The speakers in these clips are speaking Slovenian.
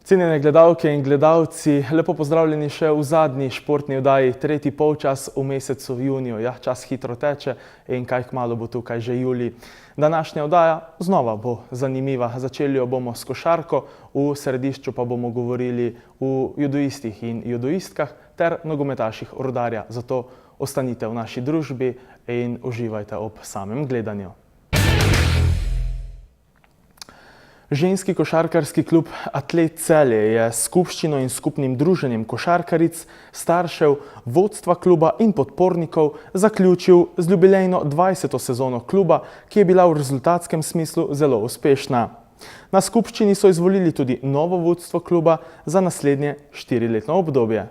Cenjene gledalke in gledalci, lepo pozdravljeni še v zadnji športni oddaji, tretji polčas v mesecu juniju. Ja, čas hitro teče in kaj kmalu bo tukaj že julij. Današnja oddaja znova bo zanimiva. Začeli jo bomo s košarko, v središču pa bomo govorili o judoistih in judoistkah ter nogometaših Rudarja. Zato ostanite v naši družbi in uživajte ob samem gledanju. Ženski košarkarski klub Atlet Celje je s skupščino in skupnim druženjem košarkaric, staršev, vodstva kluba in podpornikov zaključil z jubilejno 20. sezono kluba, ki je bila v rezultatskem smislu zelo uspešna. Na skupščini so izvolili tudi novo vodstvo kluba za naslednje 4-letno obdobje.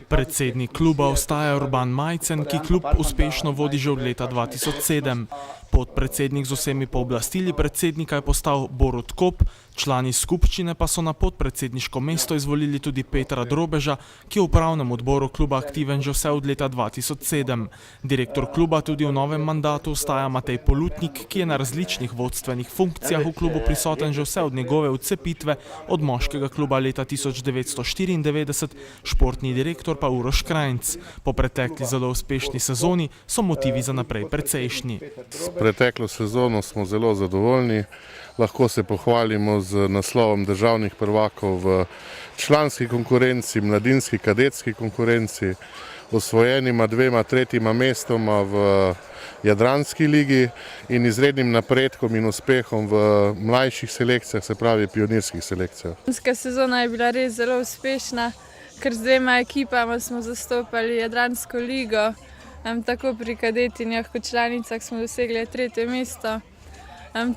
Predsednik kluba ostaja Urban Majcen, ki klub uspešno vodi že od leta 2007. Podpredsednik z vsemi pooblastili predsednika je postal Borut Kop, člani skupščine pa so na podpredsedniško mesto izvolili tudi Petra Drobeža, ki je v upravnem odboru kluba aktiven že vse od leta 2007. Direktor kluba tudi v novem mandatu ostaja Matej Polutnik, ki je na različnih vodstvenih funkcijah v klubu prisoten že vse od njegove odcepitve od moškega kluba leta 1994, športni direktor pa Uroš Krajnc. Po pretekli zelo uspešni sezoni so motivi za naprej precejšnji. Preteklo sezono smo zelo zadovoljni, lahko se pohvalimo z naslovom državnih prvakov v članski konkurenci, mladinski kadetski konkurenci, osvojenima 2 tretjima mestoma v Jadranski ligi in izrednim napredkom in uspehom v mlajših selekcijah, se pravi pionirskih selekcijah. Lanska sezona je bila res zelo uspešna, ker z 2 ekipama smo zastopali Jadransko ligo. Tako pri kadetinjah kot članicah smo dosegli 3. mesto.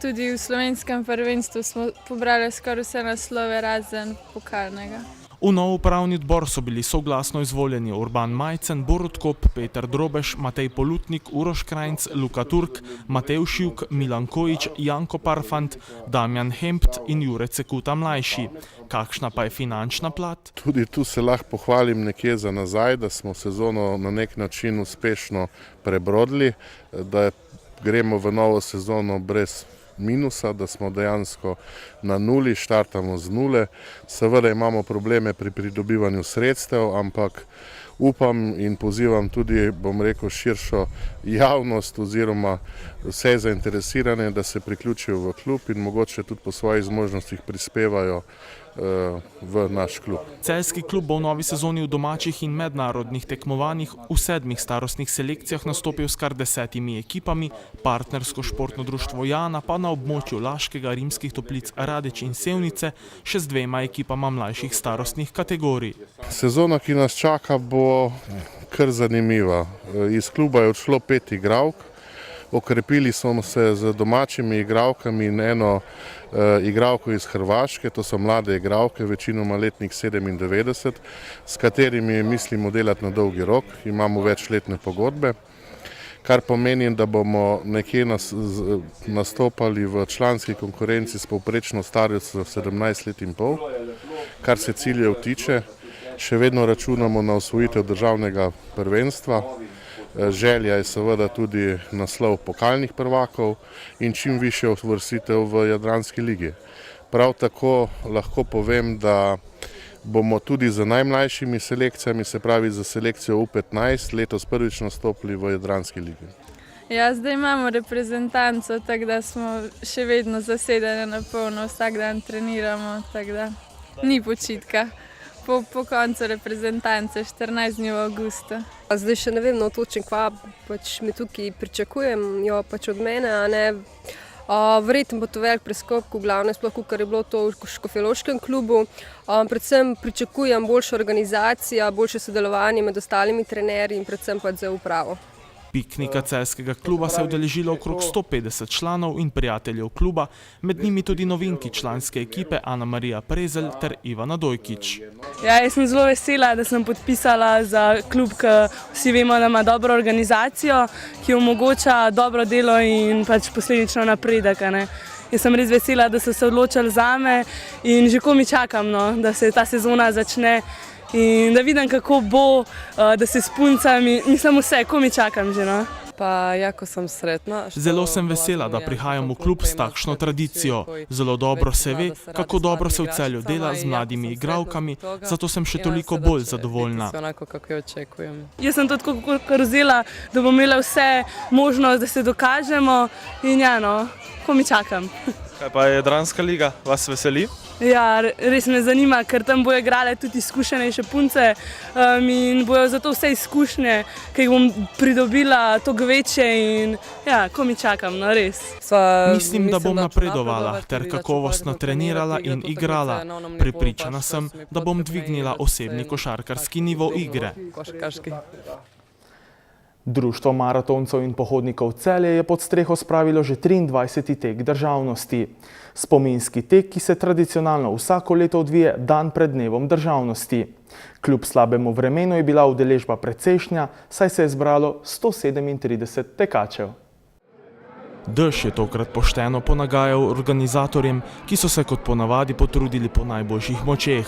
Tudi v slovenskem prvenstvu smo pobrali skoraj vse naslove razen pokalnega. V nov upravni odbor so bili soglasno izvoljeni Urban Majcen, Borut Kop, Peter Drobež, Matej Polutnik, Uroš Krajnc, Luka Turk, Matej Šivk, Milan Kojič, Janko Parfant, Damjan Hempt in Jure Cekuta mlajši. Kakšna pa je finančna plat? Tudi tu se lahko pohvalim nekje za nazaj, da smo sezono na nek način uspešno prebrodili, da gremo v novo sezono brez minusa, da smo dejansko na nuli, štartamo z nule. Seveda imamo probleme pri pridobivanju sredstev, ampak upam in pozivam tudi, bom rekel, širšo javnost oziroma vse zainteresirane, da se priključijo v klub in mogoče tudi po svojih zmožnostih prispevajo v naš klub. Celjski klub bo v novi sezoni v domačih in mednarodnih tekmovanjih v 7 starostnih selekcijah nastopil s kar 10 ekipami, partnersko športno društvo Jana pa na območju Laškega, Rimskih Toplic, Radeč in Sevnice še z 2 ekipama mlajših starostnih kategorij. Sezona, ki nas čaka, bo kar zanimiva. Iz kluba je odšlo 5 igralk. Okrepili smo se z domačimi igralkami in eno igralko iz Hrvaške, to so mlade igralke, večinoma letnik 97, s katerimi mislimo delati na dolgi rok, imamo večletne pogodbe, kar pomeni, da bomo nekje nastopali v članski konkurenci s povprečno starostjo 17 let in pol, kar se ciljev tiče. Še vedno računamo na osvojitev državnega prvenstva. Želja je seveda tudi naslov pokalnih prvakov in čim višja uvrstitev v Jadranski ligi. Prav tako lahko povem, da bomo tudi z najmlajšimi selekcijami, se pravi za selekcijo U15, letos prvič nastopili v Jadranski ligi. Ja, zdaj imamo reprezentanco, tako da smo še vedno zasedeni na polno, vsak dan treniramo, tako da ni počitka. Po koncu reprezentance 14 dni v avgustu. Zdaj še ne vem točno, kva me tukaj pričakujem od mene. Verjetno bo to velik preskok, v glavnem sploh, kar je bilo to v škofjeloškem klubu. Predvsem pričakujem boljšo organizacijo, boljše sodelovanje med ostalimi trenerji in predvsem pa za upravo. Piknika celjskega kluba se je udeležilo okrog 150 članov in prijateljev kluba, med njimi tudi novinki članske ekipe Ana Marija Prezelj ter Ivana Dojkič. Ja, jaz sem zelo vesela, da sem podpisala za klub, ki vsi vemo, da ima dobro organizacijo, ki omogoča dobro delo in posledično napredek. Jaz sem res vesela, da so se odločili zame in že komaj čakam, da se ta sezona začne. In da vidim, kako bo, da se s puncami, mislim vse, komaj čakam že. Pa jako sem sretna. Zelo sem vesela, da prihajam v klub s takšno tradicijo. Zelo dobro se ve, kako dobro se v Celju dela z mladimi igralkami, zato sem še toliko bolj zadovoljna. Jaz sem to tako vzela, da bom imela vse možnost, da se dokažemo in ja, no, ko mi čakam. Kaj pa je Jadranska liga, vas veseli? Ja, res me zanima, ker tam bojo igrale tudi izkušenejše punce in bojo zato vse izkušnje, ki jih bom pridobila, toliko večje in ja, ko mi čakam, no res. Mislim, da bom napredovala ter kakovostno trenirala in igrala. Prepričana sem, da bom dvignila osebni košarkarski nivo igre. Društvo maratoncev in pohodnikov Celje je pod streho spravilo že 23. tek državnosti. Spominski tek, ki se tradicionalno vsako leto odvije dan pred dnevom državnosti. Kljub slabemu vremenu je bila udeležba precejšnja, saj se je zbralo 137 tekačev. Dež je tokrat pošteno ponagajal organizatorjem, ki so se kot ponavadi potrudili po najboljših močeh.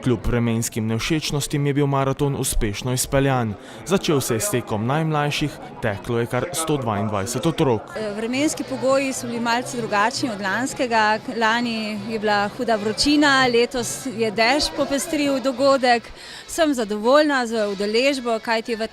Kljub vremenskim nevšečnostim je bil maraton uspešno izpeljan. Začel se je s tekom najmlajših, teklo je kar 122 otrok. Vremenski pogoji so bili malce drugačni od lanskega. Lani je bila huda vročina, letos je dež popestril dogodek. Sem zadovoljna z udeležbo, kajti v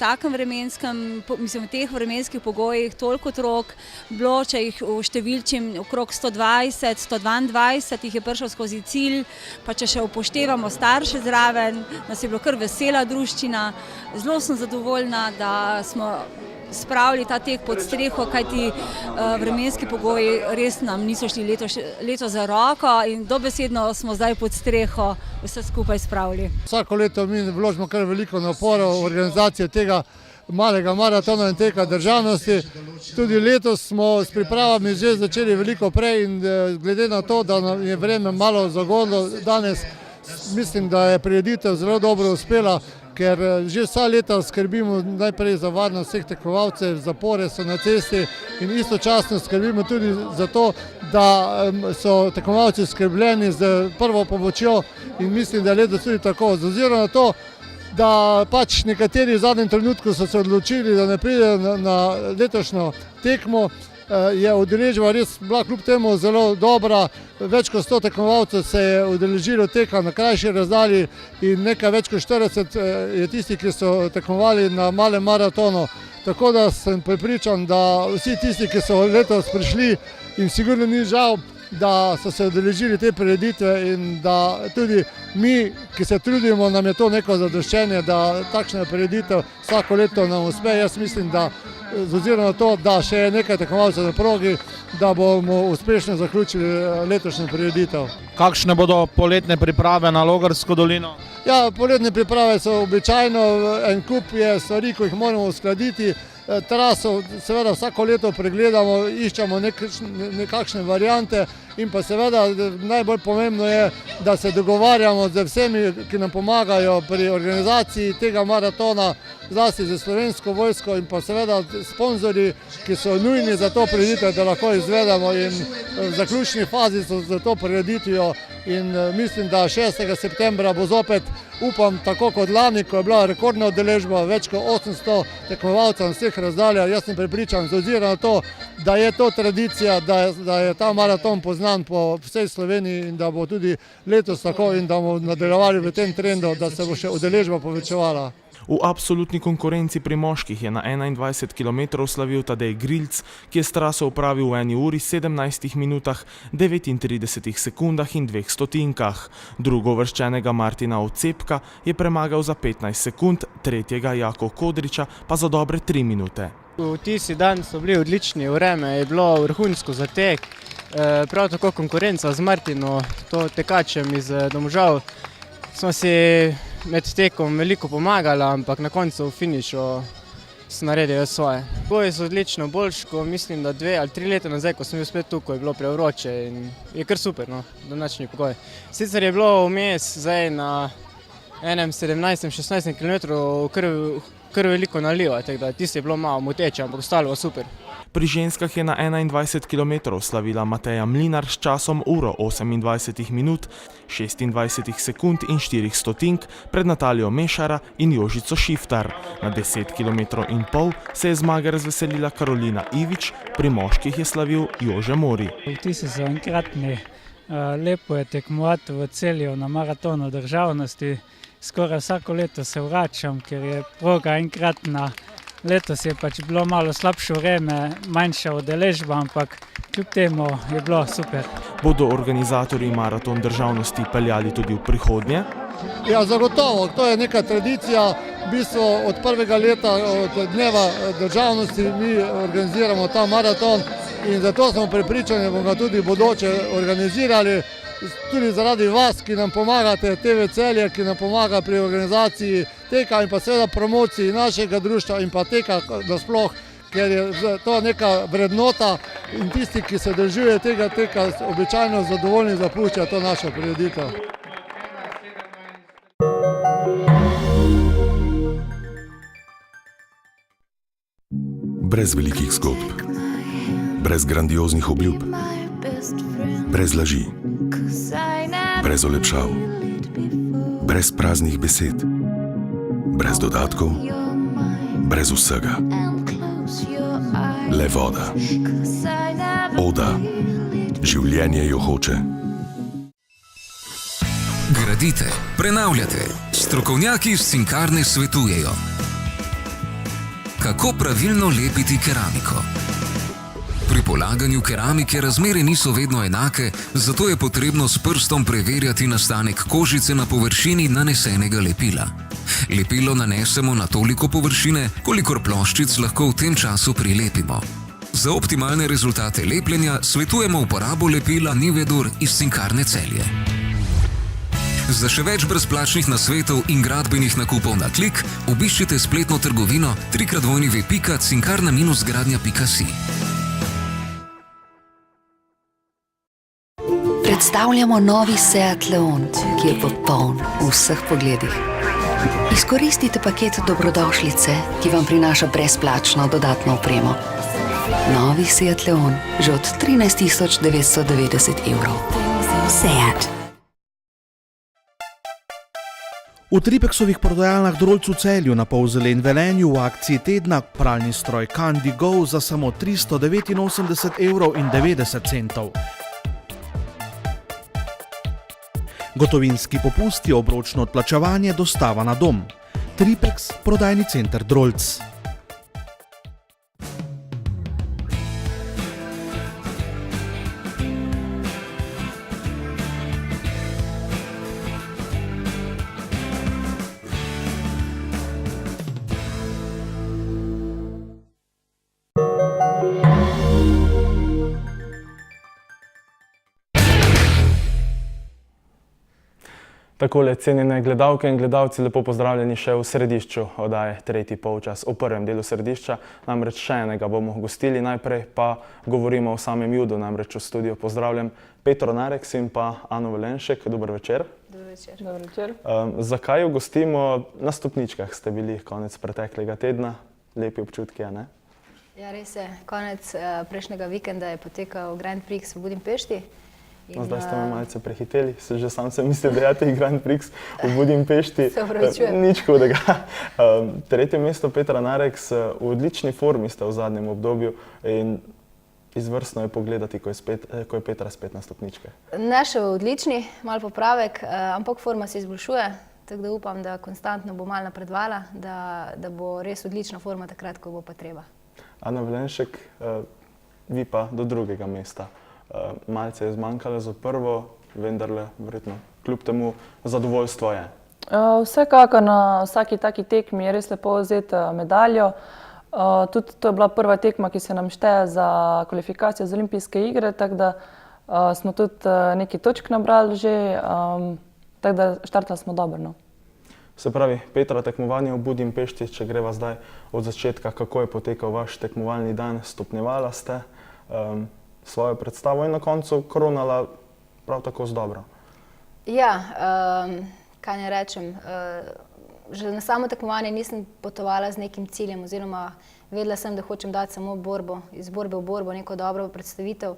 teh vremenskih pogojih toliko otrok bilo, če jih številčim okrog 120, 122 jih je prišel skozi cilj, pa če še upoštevamo starše zraven, nas je bilo kar vesela druščina. Zelo sem zadovoljna, da smo spravili ta tek pod streho, kajti vremenski pogoji res nam niso šli letos za roko in dobesedno smo zdaj pod streho vse skupaj spravili. Vsako leto mi vložimo kar veliko naporov v organizacijo tega malega maratona in teka državnosti. Tudi letos smo s pripravami že začeli veliko prej in glede na to, da nam je vreme malo zagodlo danes, mislim, da je prireditev zelo dobro uspela, ker že vsa leta skrbimo najprej za varnost vseh tekmovalcev, zapore so na cesti in istočasno skrbimo tudi za to, da so tekmovalci skrbljeni z prvo pomočjo in mislim, da je letos tudi tako. Z ozirom na to, da pač nekateri v zadnjem trenutku so se odločili, da ne pridejo na letošnjo tekmo, je udeležba res bila kljub temu zelo dobra. Več kot 100 tekmovalcev se je udeležilo teka na krajši razdalji in nekaj več kot 40 je tisti, ki so tekmovali na malem maratonu. Tako da sem prepričan, da vsi tisti, ki so letos prišli, in sigurno ni žal, da so se udeležili te prireditve in da tudi mi, ki se trudimo, nam je to neko zadoščenje, da takšna prireditev vsako leto nam uspe. Jaz mislim, da z ozirom na to, da še je nekaj tekmovalcev na progi, da bomo uspešno zaključili letošnjo prireditev. Kakšne bodo poletne priprave na Logarsko dolino? Ja, poletne priprave so običajno, en kup je stvari, ko jih moramo uskladiti. Traso seveda vsako leto pregledamo, iščemo nekakšne variante in pa seveda najbolj pomembno je, da se dogovarjamo z vsemi, ki nam pomagajo pri organizaciji tega maratona, zlasti z Slovensko vojsko in pa seveda sponzorji, ki so nujni za to prireditev, da lahko izvedemo in v zaključni fazi so za to prireditvijo in mislim, da 6. septembra bo zopet, upam, tako kot lani, ko je bila rekordna udeležba, več kot 800 tekmovalcev na vseh razdaljah. Jaz sem prepričan, z ozirom na to, da je to tradicija, da je ta maraton poznan po vsej Sloveniji in da bo tudi letos tako in da bomo nadaljevali v tem trendu, da se bo še udeležba povečevala. V absolutni konkurenci pri moških je na 21 km slavil Tadej Grilc, ki je s traso opravil v 1 uri 17 minutah, 39 sekundah in 2 stotinkah. Drugovrščenega Martina Ocepka je premagal za 15 sekund, tretjega Jako Kodriča pa za dobre 3 minute. V tisti dan so bili odlični, vreme je bilo vrhunsko za tek, prav tako konkurenca z Martino, to tekačem iz Domžal. Smo si med tekom veliko pomagali, ampak na koncu v finišu so naredili svoje. Pogoji so odlično, boljši, ko mislim, da 2 ali 3 leta nazaj, ko sem bil spet tukaj, je bilo prevroče in je kar super, no, današnji pogoj. Sicer je bilo vmes zdaj na enem 17-16 km kar veliko naliva, tako da tisto je bilo malo moteče, ampak ostalo super. Pri ženskah je na 21 km slavila Mateja Mlinar s časom 1:28 minut, 26 sekund in 4 stotink pred Natalijo Mešara in Jožico Šiftar. Na 10 km in pol se je zmage razveselila Karolina Ivič, pri moških je slavil Jože Mori. Vtisi so enkratni. Lepo je tekmovati v Celju na maratonu državnosti. Skoraj vsako leto se vračam, ker je proga enkratna. Letos je pač bilo malo slabše vreme, manjša udeležba, ampak kljub temu je bilo super. Bodo organizatorji maraton državnosti peljali tudi v prihodnje? Ja, zagotovo. To je neka tradicija. V bistvu od prvega leta, od dneva državnosti, mi organiziramo ta maraton in zato smo prepričani, da bomo ga tudi bodoče organizirali. Tudi zaradi vas, ki nam pomagate, TV Celje, ki nam pomaga pri organizaciji teka in pa seveda promociji našega društva in pa teka nasploh, ker je to neka vrednota in tisti, ki se držijo tega teka, običajno zadovoljni zapuščajo to našo prireditev. Brez velikih zgodb, brez grandioznih obljub, brez laži, brez olepšav, brez praznih besed, brez dodatkov, brez vsega. Le voda. Oda. Življenje jo hoče. Gradite, prenavljate. Strokovnjaki iz Cinkarne svetujejo, kako pravilno lepiti keramiko. Pri polaganju keramike razmere niso vedno enake, zato je potrebno s prstom preverjati nastanek kožice na površini nanesenega lepila. Lepilo nanesemo na toliko površine, kolikor ploščic lahko v tem času prilepimo. Za optimalne rezultate lepljenja svetujemo uporabo lepila Nivedur iz Cinkarne Celje. Za še več brezplačnih nasvetov in gradbenih nakupov na klik, obiščite spletno trgovino www.cinkarna-gradnja.si. Predstavljamo novi Seat Leon, ki je popoln v vseh pogledih. Izkoristite paket dobrodošlice, ki vam prinaša brezplačno dodatno opremo. Novi Seat Leon, že od 13.990 evrov. Seat. V Tripeksovih prodajalnah Drolc v Celju na Polzeli in Velenju v akciji tedna pralni stroj Candy Go za samo 389,90 evrov. Gotovinski popusti, obročno odplačevanje, dostava na dom. Tripeks, prodajni center Drolc. Takole, cenjene gledalke in gledalci, lepo pozdravljeni še v središču oddaje tretji polčas, v prvem delu središča. Namreč še enega bomo gostili, najprej pa govorimo o samem judu, namreč v studiu pozdravljam Petro Nareks in pa Ano Velenšek. Dober večer. Dober večer. Dober večer. Zakaj jo gostimo? Na stopničkah ste bili konec preteklega tedna, lepi občutki, a ne? Ja, res je. Konec prejšnjega vikenda je potekal Grand Prix v Budimpešti. No, zdaj ste me malce prehiteli, že sam sem mislil, da je Grand Prix v Budimpešti. Se opravičujem. Nič hudega. Tretje mesto Petra Nareks, v odlični formi ste v zadnjem obdobju in izvrstno je pogledati, ko je Petra spet na stopničkah. Ne še v odlični, malo popravek, ampak forma se izboljšuje, tako da upam, da konstantno bo malo napredovala, da bo res odlična forma takrat, ko bo pa treba. Ana Velenšek, vi pa do drugega mesta. Malce je zmanjkalo za prvo, vendarle, verjetno, kljub temu zadovoljstvo je. Vsekakor na vsaki taki tekmi je res lepo vzeti medaljo. Tudi to je bila prva tekma, ki se nam šteje za kvalifikacijo za olimpijske igre, tako da smo tudi nekaj točk nabrali že, tako da štartali smo dobro. Se pravi, Petra, tekmovanje v Budimpešti, če greva zdaj od začetka, kako je potekal vaš tekmovalni dan, stopnjevala ste svojo predstavo in na koncu koronala prav tako z dobro. Ja, kaj ne rečem, že na samo tekmovanje nisem potovala z nekim ciljem, oziroma vedela sem, da hočem dati samo borbo, iz borbe v borbo, neko dobro predstavitev,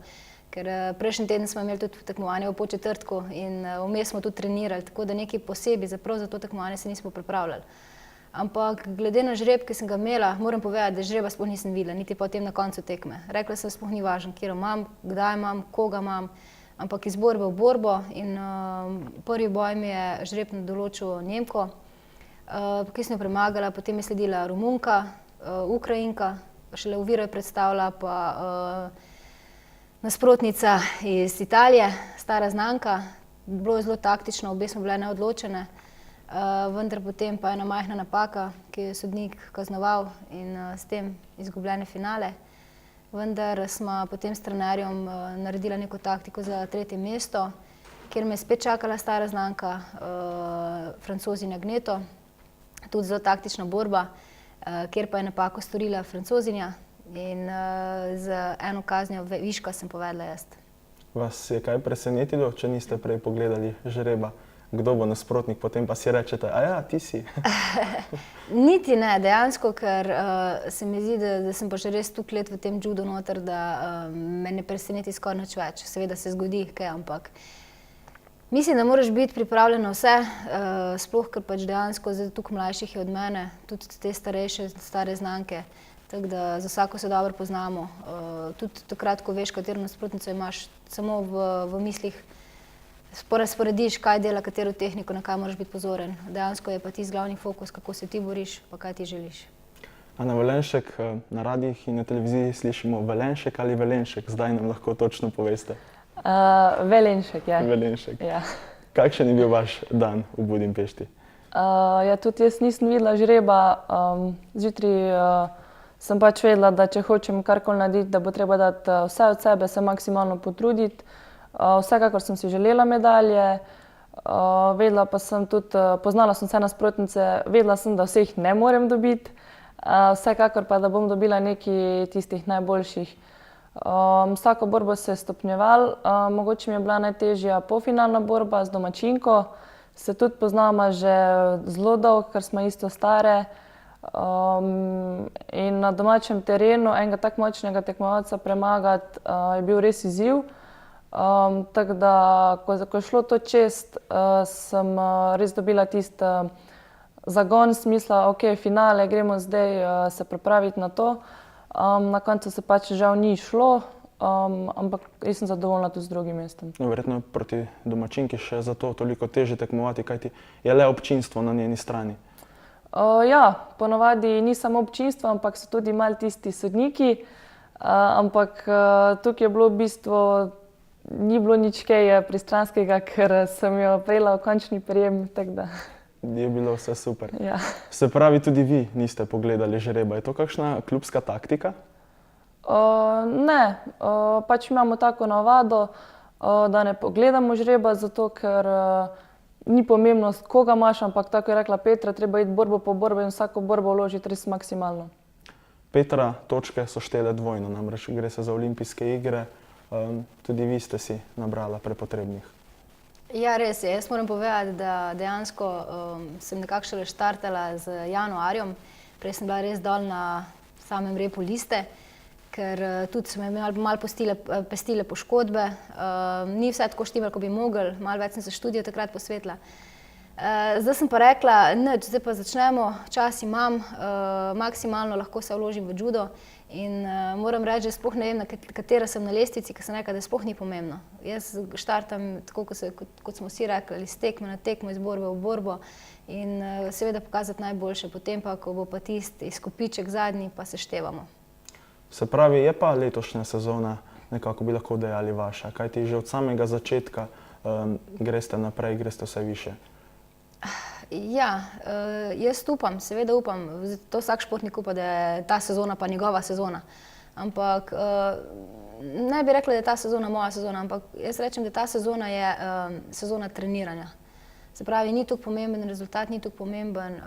ker prejšnji teden smo imeli tudi tekmovanje v Podčetrtku in vmes smo tudi trenirali, tako da nekaj posebej za to tekmovanje se nismo pripravljali. Ampak glede na žreb, ki sem ga imela, moram povedati, da žreba sploh nisem videla, niti potem na koncu tekme. Rekla sem, sploh ni važno, kjer imam, kdaj imam, koga imam, ampak iz borbe v borbo in prvi boj mi je žreb določil Nemko, ki sem jo premagala, potem je sledila Romunka, Ukrajinka, šele oviro je predstavila pa nasprotnica iz Italije, stara znanka, bilo je zelo taktično, obe smo bile neodločene, vendar potem pa ena majhna napaka, ki je sodnik kaznoval in s tem izgubljene finale. Vendar smo potem s trenerjem naredila neko taktiko za tretje mesto, kjer me je spet čakala stara znanka, Francozinja Gneto, tudi zelo taktična borba, kjer pa je napako storila Francozinja in z eno kaznjo viška sem povedala jaz. Vas je kaj presenetilo, če niste prej pogledali žreba? Kdo bo nasprotnik, potem pa si rečete, a ja, ti si. Niti ne, dejansko, ker se mi zdi, da sem pa že res toliko let v tem judu noter, da me ne preseneti skoraj nič več. Seveda se zgodi kaj, ampak mislim, da moraš biti pripravljen na vse, sploh, ker pač dejansko toliko mlajših je od mene, tudi te starejše, stare znanke, tako da za vsako se dobro poznamo. Tudi takrat, ko veš, katero nasprotnico imaš, samo v mislih razporediš, kaj dela, katero tehniko, na kaj moraš biti pozoren. Dejansko je pa tisti glavni fokus, kako se ti boriš, pa kaj ti želiš. Ana Velenšek, na radijih in na televiziji slišimo Velenšek ali Velenšek, zdaj nam lahko točno poveste. Velenšek, ja. Velenšek. Ja. Kakšen je bil vaš dan v Budimpešti? Ja, tudi jaz nisem videla žreba. Zjutraj sem pač vedela, da če hočem karkoli narediti, da bo treba dati vse od sebe, se maksimalno potruditi. Vsekakor sem si želela medalje, vedela pa sem tudi, poznala sem vse nasprotnice, vedela sem, da vseh ne morem dobiti, vsekakor pa, da bom dobila nekaj tistih najboljših. Vsako borbo se je stopnjeval, mogoče mi je bila najtežja polfinalna borba z domačinko, se tudi poznamo že zelo dolgo, ker smo isto stare. In na domačem terenu enega tak močnega tekmovalca premagati je bil res izziv. Tako da, ko je šlo to čez, sem res dobila tisti zagon, smisla, ok, finale, gremo zdaj se pripraviti na to. Na koncu se pač žal ni šlo, ampak jaz sem zadovoljna tudi z drugim mestom. Verjetno je proti domačinki še zato toliko težje tekmovati, kajti je le občinstvo na njeni strani. Ja, ponovadi ni samo občinstvo, ampak so tudi malo tisti sodniki, ampak tukaj je bilo v bistvu, ni bilo nič kaj pristranskega, ker sem jo prejela v končni prijem, tako da. Je bilo vse super. Ja. Se pravi, tudi vi niste pogledali žreba. Je to kakšna klubska taktika? Ne, pač imamo tako navado, da ne pogledamo žreba, zato ker ni pomembno, koga imaš, ampak tako je rekla Petra, treba iti borbo po borbo in vsako borbo vložiti res maksimalno. Petra, točke so štele dvojno, namreč gre se za olimpijske igre. Tudi vi ste si nabrala prepotrebnih. Ja, res je. Jaz moram povedati, da dejansko sem nekako šele štartala z januarjem. Prej sem bila res dol na samem repu liste, ker tudi so me malo pestile poškodbe. Ni vse tako štimal, ko bi mogli, malo več sem se študijo takrat posvetila. Zdaj sem pa rekla, nič, zdaj pa začnemo, čas imam, maksimalno lahko se vložim v judo in moram reči, da sploh ne vem, na katera sem na lestvici, ker sem rekla, da sploh ni pomembno. Jaz štartam tako, kot smo vsi rekli, iz tekme na tekmo, iz borbe v borbo in seveda pokazati najboljše, potem pa, ko bo pa tisti izkupiček zadnji, pa se števamo. Se pravi, je pa letošnja sezona, nekako bi lahko dejali vaša, kajti že od samega začetka greste naprej, greste vse više. Ja, jaz upam, seveda upam, to vsak športnik upa, da je ta sezona pa njegova sezona. Ampak ne bi rekla, da je ta sezona moja sezona, ampak jaz rečem, da ta sezona je sezona treniranja. Se pravi, ni tako pomemben rezultat, ni tako pomemben.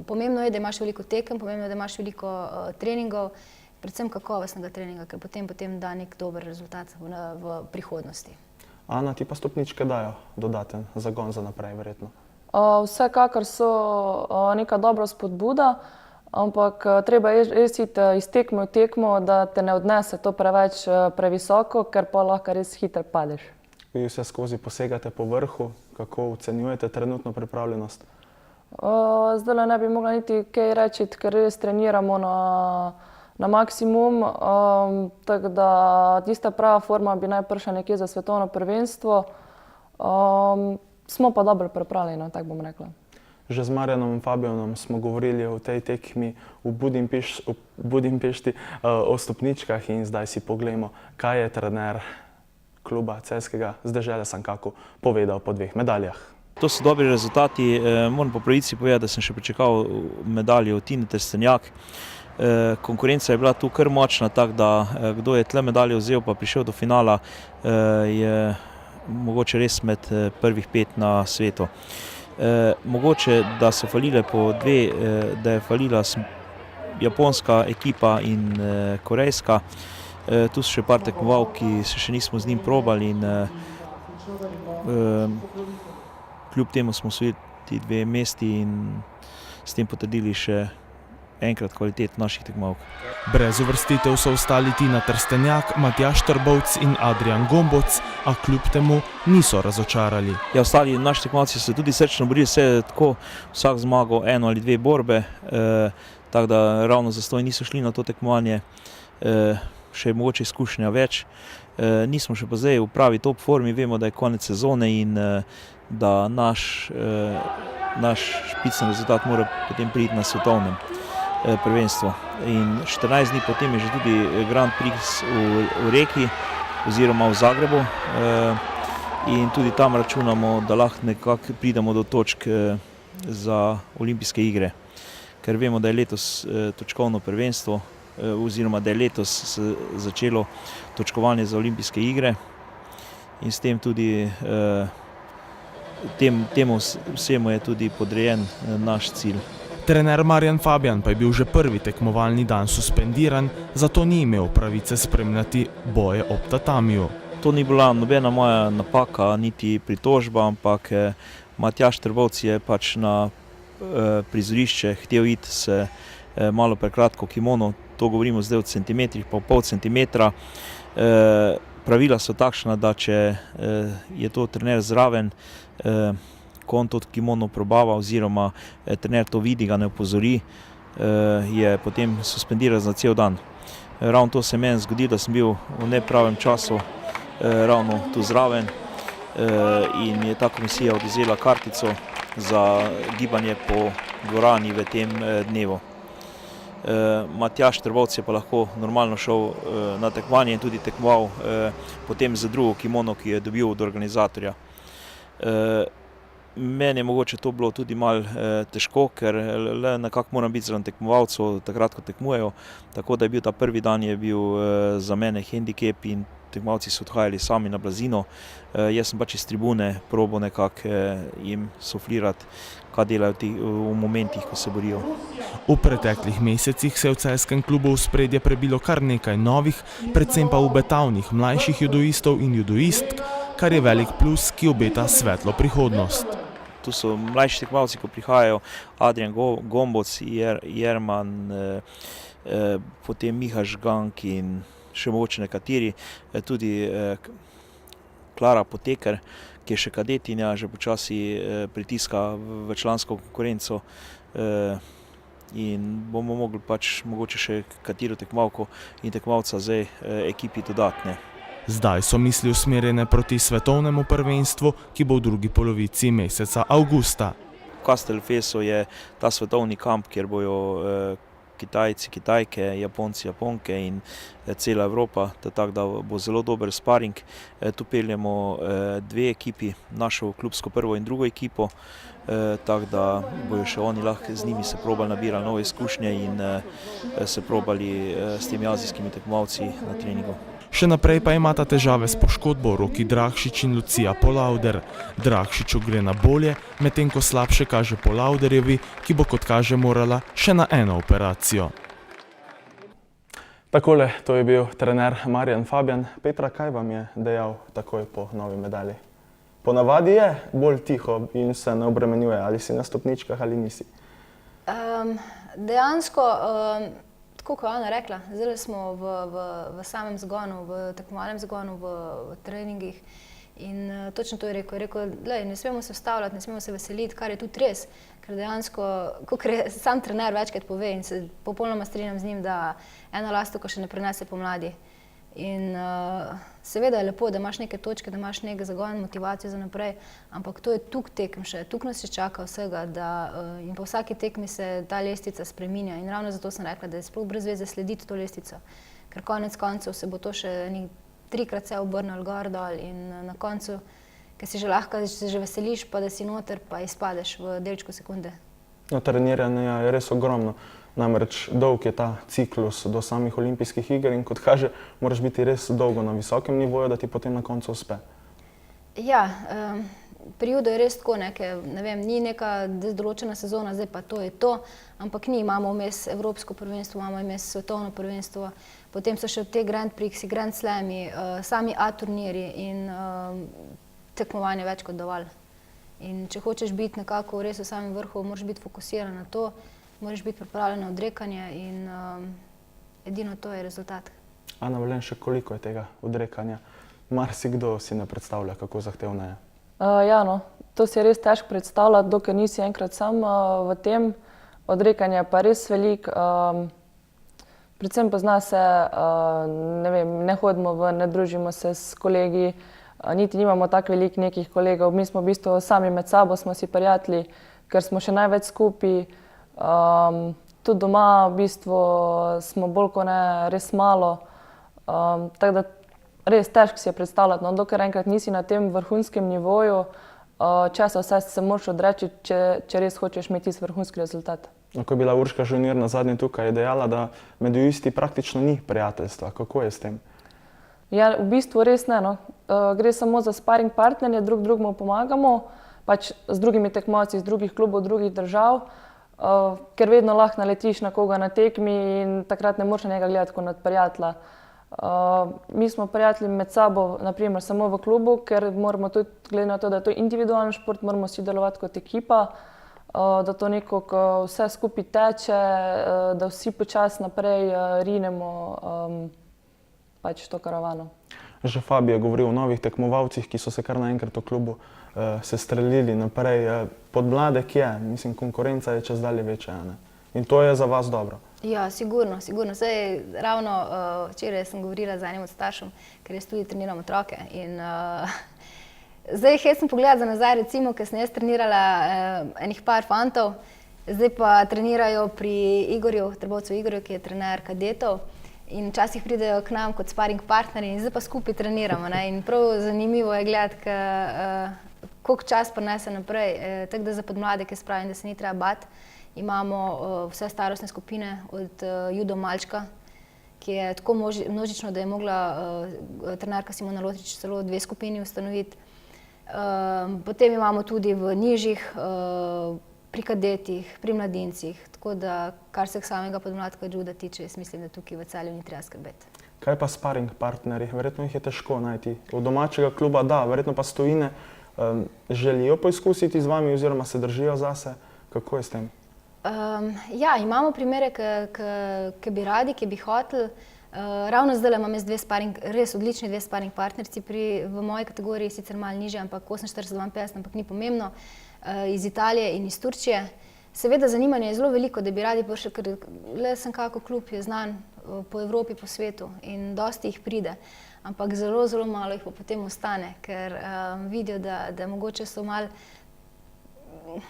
Pomembno je, da imaš veliko tekem, pomembno je, da imaš veliko treningov, predvsem kakovostnega treninga, ker potem da nek dober rezultat v prihodnosti. Ana, ti pa stopničke dajo dodaten zagon za naprej, verjetno? Vsekakor so neka dobra spodbuda, ampak treba je res iti iz tekme v tekmo, da te ne odnese to preveč previsoko, ker pa lahko res hitro padeš. Vi vse skozi posegate po vrhu, kako ocenjujete trenutno pripravljenost? Zdaj ne bi mogla niti kaj reči, ker res treniramo na maksimum, tako da tista prava forma bi naj prišla nekje za svetovno prvenstvo. Smo pa dobro pripravljeni, tako bom rekla. Že z Marjanom Fabijanom smo govorili o tej tekmi v Budimpešti, o stopničkah in zdaj si poglejmo, kaj je trener kluba celjskega z Dežele Sankaku povedal po 2 medaljah. To so dobri rezultati. Moram po pravici povedati, da sem še pričakal medaljo od Tine Trstenjak. Konkurenca je bila tu kar močna, tako da kdo je tle medaljo vzel pa prišel do finala, je mogoče res med prvih 5 na svetu. Mogoče, da so falile po 2, da je falila japonska ekipa in korejska. Tu so še par tekmovalk, ki se še nismo z njim probali in kljub temu smo osvojili ti 2 mesti in s tem potrdili še enkrat kvalitet naših tekmovalk. Brez uvrstitev so ostali Tina Trstenjak, Matjaž Trbovc in Adrian Gomboc, a kljub temu niso razočarali. Ja, ostali naši tekmovalci so tudi srčno borili, vse tako, vsak zmagal 1 ali 2 borbe, tako da ravno zastoj niso šli na to tekmovanje, še je mogoče izkušnja več. Nismo še pa zdaj v pravi top formi, vemo, da je konec sezone in da naš špicen rezultat mora potem priti na svetovnem prvenstvu. In 14 dni potem je že tudi Grand Prix v Reki oziroma v Zagrebu in tudi tam računamo, da lahko nekako pridemo do točk za olimpijske igre. Ker vemo, da je letos točkovno prvenstvo oziroma da je letos začelo točkovanje za olimpijske igre in s tem tudi temu vsemu je tudi podrejen naš cilj. Trener Marjan Fabijan pa je bil že prvi tekmovalni dan suspendiran, zato ni imel pravice spremljati boje ob tatamiju. To ni bila nobena moja napaka, niti pritožba, ampak Matjaž Trbovc je pač na prizorišče htel iti se malo prekratko kimono, to govorimo zdaj o centimetrih, pa pol centimetra. Pravila so takšna, da če je to trener zraven, ko on to kimono probava oziroma trener to vidi, ga ne opozori, je potem suspendiran za cel dan. Ravno to se meni zgodi, da sem bil v nepravem času ravno tu zraven in je ta komisija odvzela kartico za gibanje po dvorani v tem dnevu. Matjaž Trbovc je pa lahko normalno šel na tekmovanje in tudi tekmoval potem za drugo kimono, ki je dobil od organizatorja. Meni je mogoče to bilo tudi malo težko, ker le nekako moram biti zraven tekmovalcev takrat, ko tekmujejo, tako da je bil ta prvi dan je bil za mene hendikep in tekmovalci so odhajali sami na blazino. Jaz sem pač iz tribune probal nekako jim suflirati, kaj delajo v momentih, ko se borijo. V preteklih mesecih se je v celjskem klubu v spredje prebilo kar nekaj novih, predvsem pa obetavnih mlajših judoistov in judoistk, kar je velik plus, ki obeta svetlo prihodnost. Tu so mlajši tekmovalci, ko prihajajo, Adrian Gomboc, Jerman, potem Miha Žgank in še mogoče nekateri, tudi Klara Poteker, ki je še kadetinja, že počasi pritiska v člansko konkurenco in bomo mogli pač mogoče še katero tekmovalko in tekmovalca zdaj ekipi dodatne. Zdaj so misli usmerjene proti svetovnemu prvenstvu, ki bo v drugi polovici meseca avgusta. V Castelfesu je ta svetovni kamp, kjer bojo Kitajci, Kitajke, Japonci, Japonke in cela Evropa, tako da bo zelo dober sparing. Tu peljemo 2 ekipi, našo klubsko prvo in drugo ekipo, tako da bojo še oni lahko z njimi se probali nabirali nove izkušnje in se probali s temi azijskimi tekmovalci na treningu. Še naprej pa imata težave s poškodbo Roki Dragšič in Lucija Polauder. Dragšiču gre na bolje, medtem ko slabše kaže Polauderjevi, ki bo kot kaže morala še na eno operacijo. Takole, to je bil trener Marjan Fabijan. Petra, kaj vam je dejal takoj po novi medalji? Ponavadi je bolj tiho in se ne obremenjuje, ali si na stopničkah ali nisi. Dejansko, tako kot je Ana rekla, zdaj smo v samem zgonu, v tekmovalnem zgonu, v treningih in točno to je rekel. Je rekel, ne smemo se vstavljati, ne smemo se veseliti, kar je tudi res, ker dejansko, kot sam trener večkrat pove in se popolnoma strinjam z njim, da ena lastovka še ne prenese pomladi. In seveda je lepo, da imaš neke točke, da imaš nek zagon, motivacijo za naprej, ampak to je tuk tekem še, tuk nas še čaka vsega in po vsaki tekmi se ta lestvica spreminja in ravno zato sem rekla, da je sploh brez veze slediti to lestvico, ker konec koncev se bo to še 3-krat se obrnilo gor dol in na koncu, ker si že lahko, se že veseliš, pa da si noter, pa izpadeš v delčku sekunde. No, treniranje je res ogromno. Namreč dolg je ta ciklus do samih olimpijskih iger in kot kaže, moraš biti res dolgo na visokem nivoju, da ti potem na koncu uspe. Ja, pri judu je res tako, ne vem, ni neka določena sezona, zdaj pa to je to, ampak imamo vmes Evropsko prvenstvo, imamo vmes svetovno prvenstvo, potem so še te Grand Prixi, Grand Slami, sami A-turniri in tekmovanje več kot dovolj. In če hočeš biti nekako res v samem vrhu, moraš biti fokusiran na to, moraš biti pripravljen na odrekanje in edino to je rezultat. Ana Valenšek, koliko je tega odrekanja? Marsikdo si ne predstavlja, kako zahtevno je. Ja, no, to si je res težko predstavljati, dokler nisi enkrat sam v tem. Odrekanje pa res veliko. Predvsem pozna se, ne vem, ne hodimo ven, ne družimo se s kolegi, niti nimamo tako veliko nekih kolegov. Mi smo v bistvu sami med sabo, smo si prijatelji, ker smo še največ skupaj. Tudi doma v bistvu smo bolj kot ne res malo, tako da res težko si je predstavljati, no, dokler enkrat nisi na tem vrhunskem nivoju, česa vse se moraš odreči, če res hočeš imeti tisti vrhunski rezultat. Ko je bila Urška Žolnir nazadnje tukaj, je dejala, da med judoisti praktično ni prijateljstva. Kako je s tem? Ja, v bistvu res ne, no. Gre samo za sparing partnerje, drug drugemu pomagamo, pač z drugimi tekmovalci iz drugih klubov, drugih držav, ker vedno lahko naletiš na koga na tekmi in takrat ne moreš na njega gledati kot na prijatelja. Mi smo prijatelji med sabo, naprimer samo v klubu, ker moramo tudi, glede na to, da je to individualni šport, moramo vsi delovati kot ekipa, da to nekako vse skupaj teče, da vsi počasi naprej rinemo pač to karavano. Že Fabi je govoril o novih tekmovalcih, ki so se kar naenkrat v klubu sestrelili naprej. Podmladek je, mislim, konkurenca je čez dalje večja, ne? In to je za vas dobro. Ja, sigurno, sigurno. Zdaj, ravno včeraj sem govorila z enim od staršem, ker jaz tudi treniram otroke. In zdaj sem pogledala za nazaj, recimo, ker sem jaz trenirala enih par fantov, zdaj pa trenirajo pri Igorju, Trbovcu Igorju, ki je trener kadetov. In včasih pridejo k nam kot sparing partnerji in zdaj pa skupaj treniramo, ne? In prav zanimivo je gledati, koliko čas prenese naprej. Tako da za podmladek je spravim, da se ni treba bati. Imamo vse starostne skupine od judo malčka, ki je tako množično, da je mogla trenerka Simona Lotrič celo 2 skupini ustanoviti. Potem imamo tudi v nižjih, pri kadetih, pri mladincih, tako da kar se samega podmladka juda tiče, jaz mislim, da tukaj v Celju ni treba skrbeti. Kaj pa sparing partnerji? Verjetno jih je težko najti. Od domačega kluba da, verjetno pa stojine želijo poizkusiti z vami oziroma se držijo zase. Kako je s tem? Ja, imamo primere, ki bi radi, ki bi hoteli. Ravno zdaj imam jaz res odlični 2 sparing partnerci v moji kategoriji, sicer malo nižje, ampak 48-52, ampak ni pomembno, iz Italije in iz Turčije. Seveda zanimanje je zelo veliko, da bi radi prišli, ker le sem kako klub je znan po Evropi, po svetu in dosti jih pride. Ampak zelo, zelo malo jih pa potem ostane, ker vidijo, da mogoče so malo,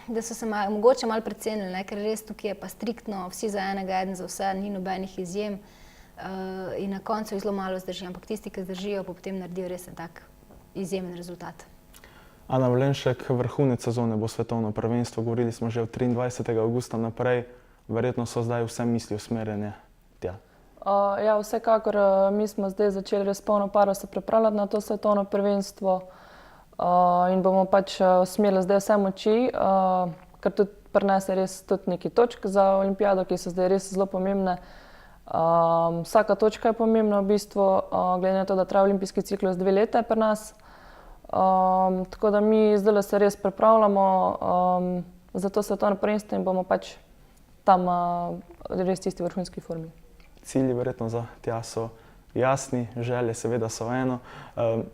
da so se mogoče malo precenili, ker res tukaj je pa striktno, vsi za enega, eden za vse, ni nobenih izjem in na koncu jih zelo malo zdrži, ampak tisti, ki zdržijo, pa potem naredijo res en tak izjemen rezultat. Ana Valenšek, vrhunec sezone bo svetovno prvenstvo, govorili smo že od 23. avgusta naprej, verjetno so zdaj vse misli usmerjene tja. Ja, vsekakor, mi smo zdaj začeli res polno paro se pripravljati na to svetovno prvenstvo in bomo pač usmerili zdaj vse moči, ker tudi prinese res tudi nekaj točk za olimpijado, ki so zdaj res zelo pomembne. Vsaka točka je pomembna v bistvu, glede na to, da traja olimpijski ciklus 2 leta pri nas. Tako da mi zdaj se res pripravljamo za to svetovno prvenstvo in bomo pač tam res tisti vrhunski formi. Cilji verjetno za tja so jasni, želje seveda so eno.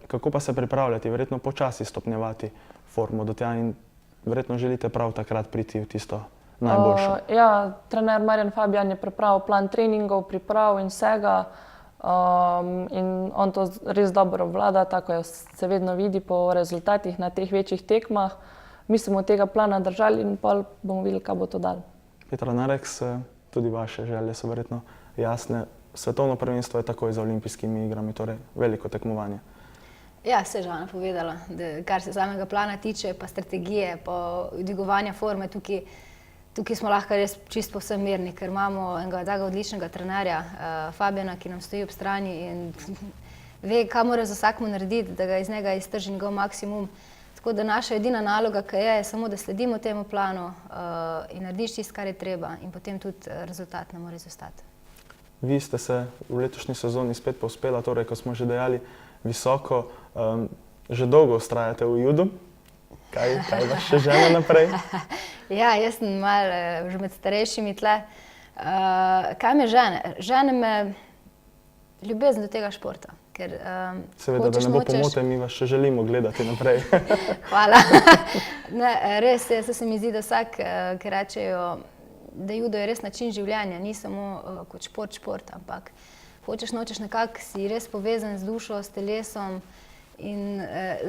Kako pa se pripravljati? Verjetno počasi stopnjevati formo do tja in verjetno želite prav takrat priti v tisto najboljšo. Ja, trener Marjan Fabijan je pripravil plan treningov, priprav in vsega. In on to res dobro obvlada, tako se vedno vidi po rezultatih na teh večjih tekmah. Mi smo tega plana držali in pa bomo videli, kaj bo to dalo. Petra Nareks, tudi vaše želje so verjetno jasne. Svetovno prvenstvo je takoj za olimpijskimi igrami, torej veliko tekmovanje. Ja, se je Žana povedala, da kar se samega plana tiče, pa strategije, pa dvigovanja forme, tukaj smo lahko res čisto povsem mirni, ker imamo enega takega odličnega trenerja, Fabijana, ki nam stoji ob strani in ve, kaj mora za vsakmu narediti, da ga iz njega iztrži njegov maksimum. Tako da naša edina naloga, ki je, samo da sledimo temu planu in narediš tisto, kar je treba in potem tudi rezultat ne more izostati. Vi ste se v letošnji sezoni spet povzpela, torej, ko smo že dejali, visoko. Že dolgo vztrajate v judu. Kaj vas še žene naprej? Ja, jaz sem malo že med starejšimi tle. Kaj me žene? Žene me ljubezen do tega športa. Seveda, da ne bo pomote, mi vas še želimo gledati naprej. Hvala. Res, se mi zdi, da vsak, ki rečejo, da judo je res način življenja, ni samo kot šport, ampak hočeš, nočeš nekako, si res povezan z dušo, s telesom in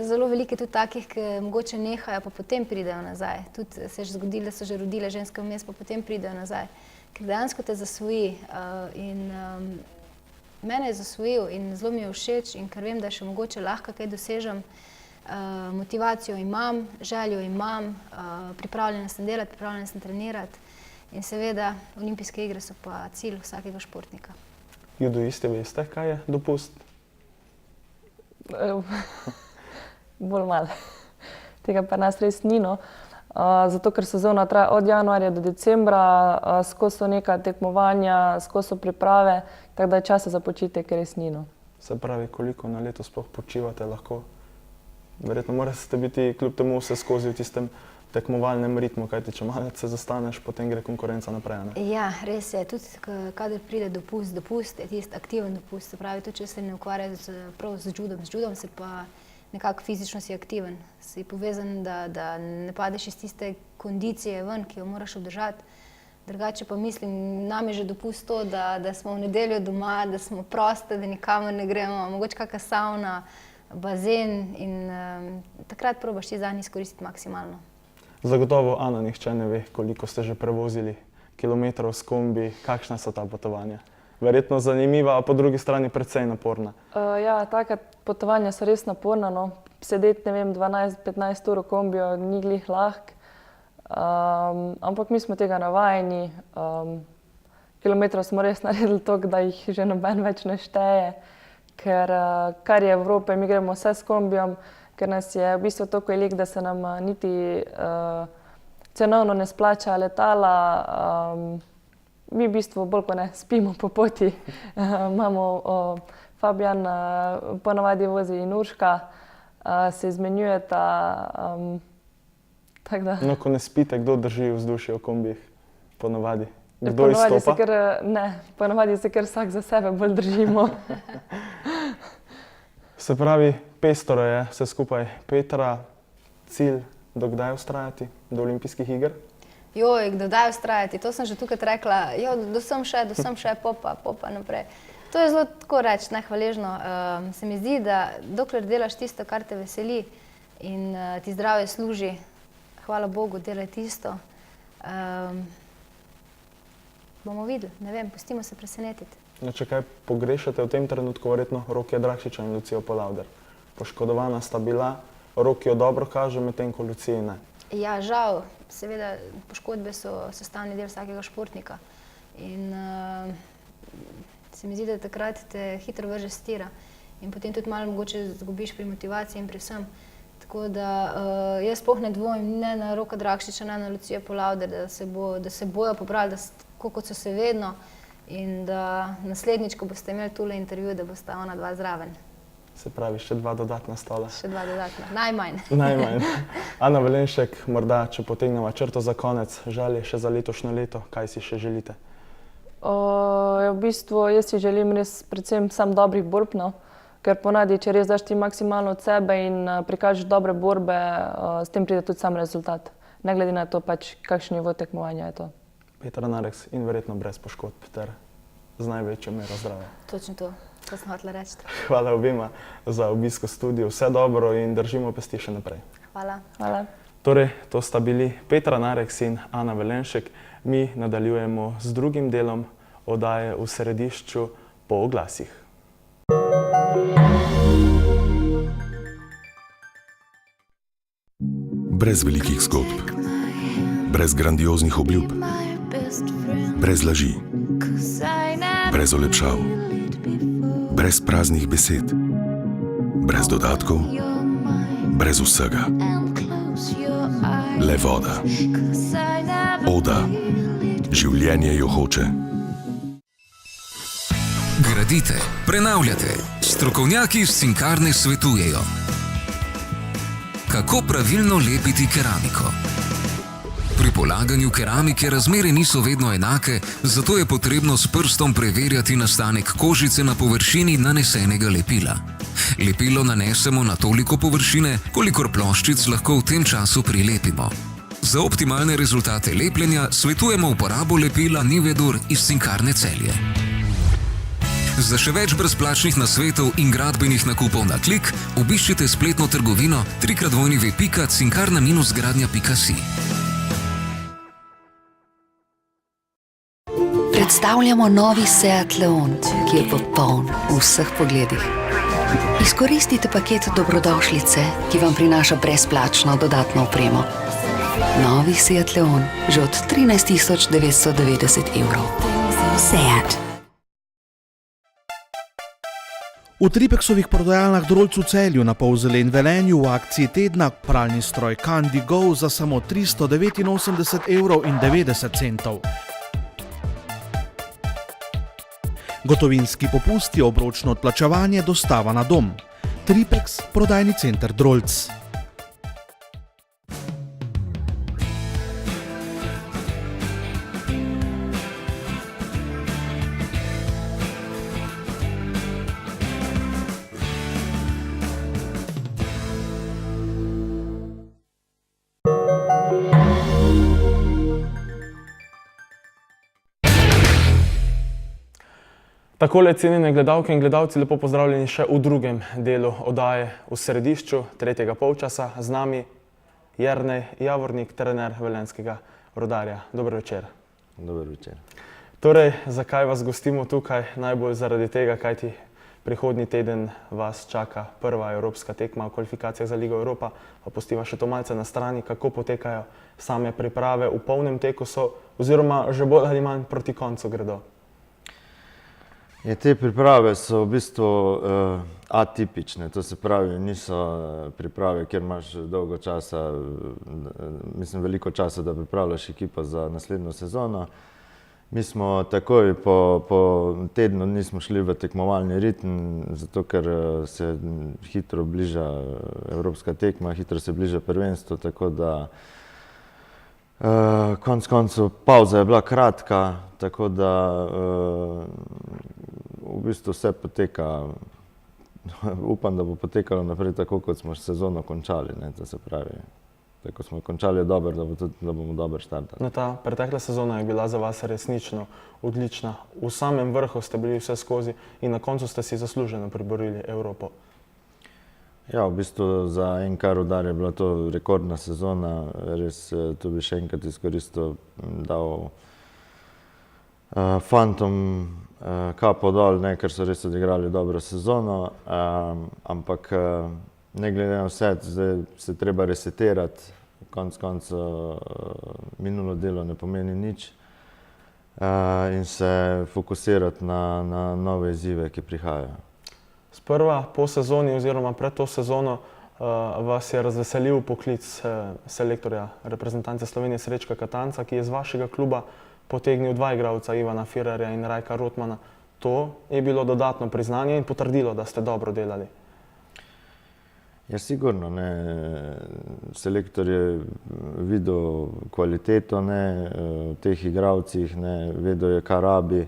zelo veliko je tudi takih, ki mogoče nehajo, pa potem pridejo nazaj. Tudi se je zgodilo, da so že rodile ženske vmes, pa potem pridejo nazaj. Ker dejansko te zasvoji in mene je zasvojil in zelo mi je všeč in ker vem, da še mogoče lahko kaj dosežem, motivacijo imam, željo imam, pripravljena sem delati, pripravljena sem trenirati in seveda olimpijske igre so pa cilj vsakega športnika. Judoisti veste, kaj je dopust? Bolj malo. Tega pa nas res ni, no. Zato, ker sezona traja od januarja do decembra, skozi so neka tekmovanja, skozi so priprave, tako da je časa za počitek res ni, no. Se pravi, koliko na leto sploh počivate lahko? Verjetno morate biti kljub temu vse skozi v tistem tekmovalnem ritmu, kajti če malce se zastaneš, potem gre konkurenca naprej, ne? Ja, res je. Tudi kadar pride dopust je tisti aktiven dopust. Se pravi, tudi če se ne ukvarjaš prav z judom se pa nekako fizično si aktiven. Si povezan, da ne padeš iz tiste kondicije ven, ki jo moraš obdržati. Drugače pa mislim, nam je že dopust to, da smo v nedeljo doma, da smo proste, da nikamor ne gremo, mogoče kakšna savna, bazen in takrat probaš ti zanj izkoristiti maksimalno. Zagotovo, Ana, nihče ne ve, koliko ste že prevozili kilometrov s kombi, kakšna so ta potovanja. Verjetno zanimiva, a po drugi strani precej naporna. Ja, taka potovanja so res naporna, no. Sedeti, ne vem, 12-15 ur v kombiju ni glih lahko. Ampak mi smo tega navajeni. Kilometrov smo res naredili toliko, da jih že noben več ne šteje. Ker kar je Evrope, mi gremo vse s kombijem, ker nas je v bistvu toliko veliko, da se nam niti cenovno ne splača letala. Mi v bistvu bolj kot ne spimo po poti. Imamo Fabijan, ponavadi vozi in Urška, se izmenjujeta. No, ko ne spite, kdo drži vzdušje v kombijih? Ponavadi? Kdo izstopa? Ne, ponavadi se kar vsak za sebe bolj držimo. Se pravi, pestro je vse skupaj. Petra, cilj, do kdaj vztrajati? Do olimpijskih iger? Joj, do kdaj vztrajati? To sem že tukaj rekla. Jo, do sem še, popa naprej. To je zelo tako reči, nehvaležno. Se mi zdi, da dokler delaš tisto, kar te veseli in ti zdravje služi, hvala Bogu, delaj tisto. Bomo videli, ne vem, pustimo se presenetiti. Če kaj pogrešate v tem trenutku, verjetno Rokija Drakšiča in Lucijo Polavder. Poškodovana sta bila, Rokijo dobro kaže, medtem ko Luciji ne. Ja, žal, seveda poškodbe so sestavni del vsakega športnika. In se mi zdi, da takrat te hitro vrže s tira in potem tudi malo mogoče zgubiš pri motivaciji in pri vsem. Tako da jaz sploh ne dvomim ne na Roka Drakšiča, ne na Lucijo Polavder, da se bojo popravili, tako kot so se vedno in da naslednjič, ko boste imeli tule intervju, da bosta ona dva zraven. Se pravi, še 2 dodatna stola. Še 2 dodatna, najmanj. Najmanj. Ana Velenšek, morda, če potegnemo črto za konec, želje še za letošnje leto, kaj si še želite? V bistvu jaz si želim res predvsem sam dobrih borb, no. Ker ponavadi, če res daš ti maksimalno od sebe in prikažeš dobre borbe, s tem pride tudi sam rezultat. Ne glede na to, pač, kakšen nivo tekmovanja je to. Petra Nareks in verjetno brez poškodb ter z največjo mero zdravja. Točno to sem hotela reči. Hvala obema za obisk v studiu, vse dobro in držimo pesti še naprej. Hvala. Hvala. Torej, to sta bili Petra Nareks in Ana Velenšek. Mi nadaljujemo z drugim delom oddaje V središču po oglasih. Brez velikih zgodb, brez grandioznih obljub, brez laži, brez olepšav, brez praznih besed, brez dodatkov, brez vsega. Le voda. Oda. Življenje jo hoče. Gradite, prenavljate, strokovnjaki iz Cinkarne svetujejo. Kako pravilno lepiti keramiko? Pri polaganju keramike razmere niso vedno enake, zato je potrebno s prstom preverjati nastanek kožice na površini nanesenega lepila. Lepilo nanesemo na toliko površine, kolikor ploščic lahko v tem času prilepimo. Za optimalne rezultate lepljenja svetujemo uporabo lepila Nivedur iz Cinkarne Celje. Za še več brezplačnih nasvetov in gradbenih nakupov na klik, obiščite spletno trgovino www.cinkarna-gradnja.si. Predstavljamo novi Seat Leon, ki je popoln v vseh pogledih. Izkoristite paket dobrodošlice, ki vam prinaša brezplačno dodatno opremo. Novi Seat Leon, že od 13.990 evrov. Seat. V Tripeksovih prodajalnah Drolc v Celju na Polzeli in Velenju v akciji tedna pralni stroj Candy Go za samo 389,90 evrov. Gotovinski popusti, obročno odplačevanje, dostava na dom. Tripeks, prodajni center Drolc. Takole, cenjene gledalke in gledalci, lepo pozdravljeni še v drugem delu oddaje V središču tretjega polčasa. Z nami Jernej Javornik, trener velenjskega Rudarja. Dober večer. Dober večer. Torej, zakaj vas gostimo tukaj? Najbolj zaradi tega, kajti prihodnji teden vas čaka prva evropska tekma v kvalifikacijah za Ligo Evropa, pa pustiva še to malce na strani, kako potekajo same priprave. V polnem teku so, oziroma že bolj ali manj proti koncu gredo. Te priprave so v bistvu atipične, to se pravi, niso priprave, kjer imaš dolgo časa, mislim veliko časa, da pripravljaš ekipo za naslednjo sezono. Mi smo takoj po tednu nismo šli v tekmovalni ritem, zato ker se hitro bliža evropska tekma, hitro se bliža prvenstvo, tako da konec koncev pauza je bila kratka, tako da v bistvu vse poteka, upam, da bo potekalo naprej tako, kot smo sezono končali, to se pravi. Tako smo končali dobro, da bomo dobro štartali. Ta pretekla sezona je bila za vas resnično odlična. V samem vrhu ste bili vse skozi in na koncu ste si zasluženo priborili Evropo. Ja, v bistvu za NK Rudar je bila to rekordna sezona, res tu bi še enkrat izkoristil, dal fantom kapo dol, ker so res odigrali dobro sezono, ampak ne glede na vse, zdaj se treba resetirati, konec koncev minulo delo ne pomeni nič in se fokusirati na nove izzive, ki prihajajo. Sprva po sezoni oziroma pred to sezono vas je razveselil poklic selektorja reprezentance Slovenije Srečka Katanca, ki je z vašega kluba potegnil 2 igralca, Ivana Firerja in Rajka Rotmana. To je bilo dodatno priznanje in potrdilo, da ste dobro delali. Ja, sigurno, ne. Selektor je videl kvaliteto, ne, v teh igralcih, ne, vedel je, kaj rabi.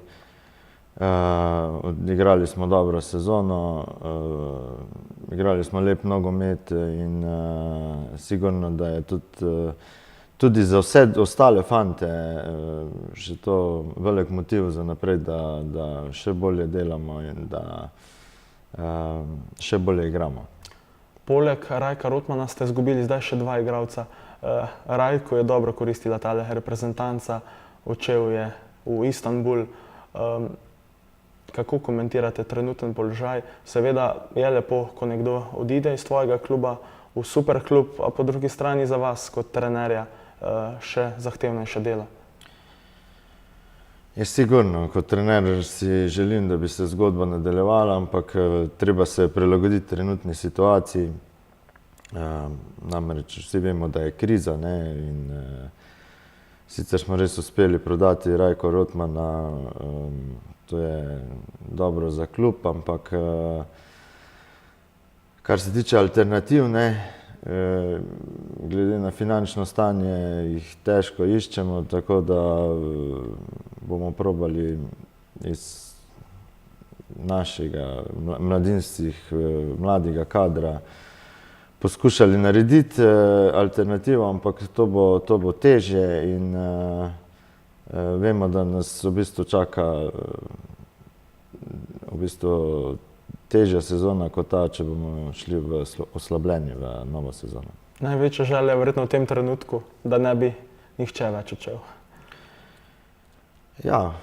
Odigrali smo dobro sezono, igrali smo lep nogomet in sigurno, da je tudi za vse ostale fante še to velik motiv za naprej, da še bolje delamo in da še bolje igramo. Poleg Rajka Rotmana ste izgubili zdaj še dva igralca. Rajko je dobro koristila tale reprezentanca, odšel je v Istanbul. Kako komentirate trenuten položaj? Seveda je lepo, ko nekdo odide iz tvojega kluba v superklub, a po drugi strani za vas kot trenerja še zahtevnejše delo. Je sigurno, kot trener si želim, da bi se zgodba nadaljevala, ampak treba se prilagoditi trenutni situaciji. Namreč vsi vemo, da je kriza, ne, in sicer smo res uspeli prodati Rajka Rotmana, to je dobro za klub, ampak kar se tiče alternativ, ne, glede na finančno stanje jih težko iščemo, tako da bomo probali iz našega mladega kadra poskušali narediti alternativo, ampak to bo težje in vemo, da nas v bistvu čaka težja sezona kot ta, če bomo šli v oslabljenje v novo sezono. Največja želja je verjetno v tem trenutku, da ne bi nihče več odšel. Ja,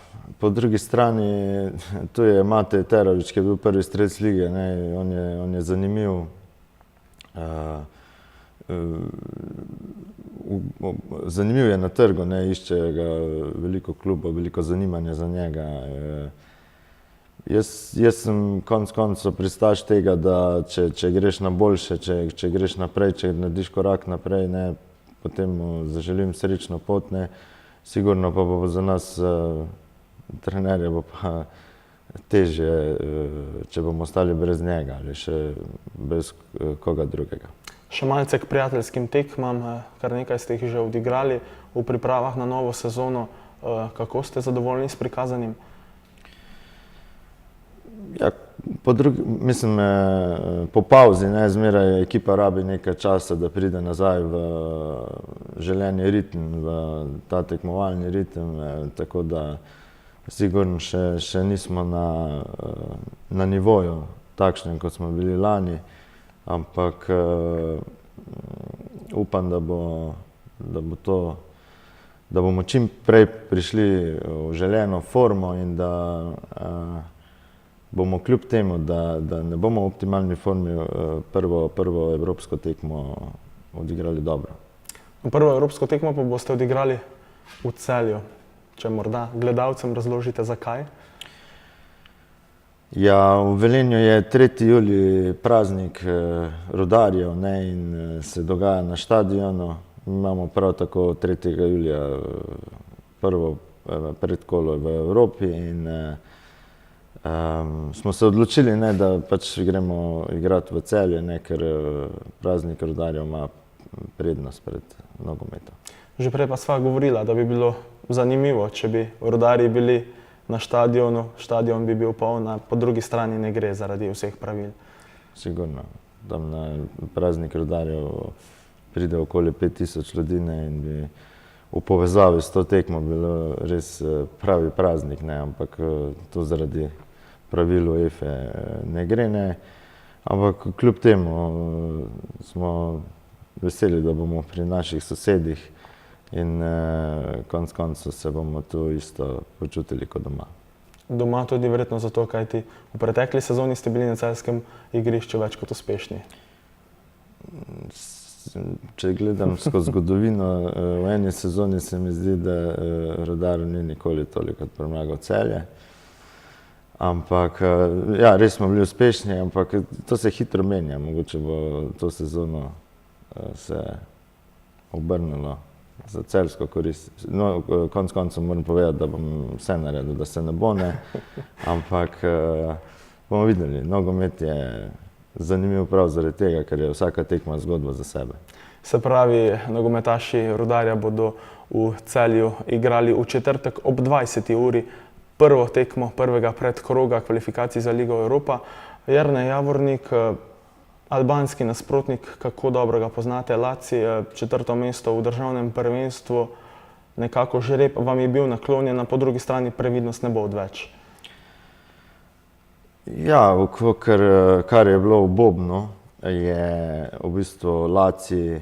po drugi strani tu je Matej Terović, ki je bil prvi strelec lige, ne, on je zanimiv. Zanimiv je na trgu, ne, išče ga veliko klubov, veliko zanimanja za njega. Jaz sem konec koncev pristaš tega, da če greš na boljše, če greš naprej, če narediš korak naprej, ne, potem mu zaželim srečno pot, ne. Sigurno pa bo za nas trenerje bo pa težje, če bomo ostali brez njega ali še brez koga drugega. Še malce k prijateljskim tekmam, kar nekaj ste jih že odigrali v pripravah na novo sezono. Kako ste zadovoljni s prikazanim? Ja, mislim, po pauzi, ne, zmeraj ekipa rabi nekaj časa, da pride nazaj v želeni ritem, v ta tekmovalni ritem, tako da sigurno še nismo na nivoju takšnem, kot smo bili lani, ampak upam, da bomo čim prej prišli v želeno formo in da bomo kljub temu, da ne bomo v optimalni formi prvo evropsko tekmo odigrali dobro. Prvo evropsko tekmo pa boste odigrali v Celju. Če morda gledalcem razložite, zakaj? Ja, v Velenju je 3. julij praznik rudarjev, ne, in se dogaja na štadionu. Imamo prav tako 3. julija prvo predkolo v Evropi in smo se odločili, ne, da pač gremo igrati v Celje, ne, ker praznik rudarjev ima prednost pred nogometom. Že prej pa sva govorila, da bi bilo zanimivo, če bi rudarji bili na štadionu, štadion bi bil poln, a po drugi strani ne gre zaradi vseh pravil. Sigurno. Tam na praznik rudarjev pride okoli 5000 ljudi, ne, in bi v povezavi s to tekmo bilo res pravi praznik, ne, ampak to zaradi pravil UEFA ne gre, ne. Ampak kljub temu smo veseli, da bomo pri naših sosedih in konec koncev se bomo tu isto počutili kot doma. Doma tudi verjetno zato, kajti v pretekli sezoni ste bili na celjskem igrišču več kot uspešni. Če gledam skozi zgodovino, v eni sezoni se mi zdi, da Rudar ni nikoli toliko premagal Celje. Ampak, ja, res smo bili uspešni, ampak to se hitro menja. Mogoče bo to sezono se obrnilo za celjsko korist. No, konec koncev moram povedati, da bom vse naredil, da se ne bo, ne. Ampak bomo videli, nogomet je zanimiv prav zaradi tega, ker je vsaka tekma zgodba za sebe. Se pravi, nogometaši Rudarja bodo v Celju igrali v četrtek ob 20. uri prvo tekmo prvega predkroga kvalifikacij za Ligo Evropa. Jernej Javornik, albanski nasprotnik, kako dobro ga poznate, Lazio, četrto mesto v državnem prvenstvu, nekako žreb vam je bil naklonjen, na po drugi strani previdnost ne bo odveč. Ja, kar je bilo obobno, je v bistvu Lazio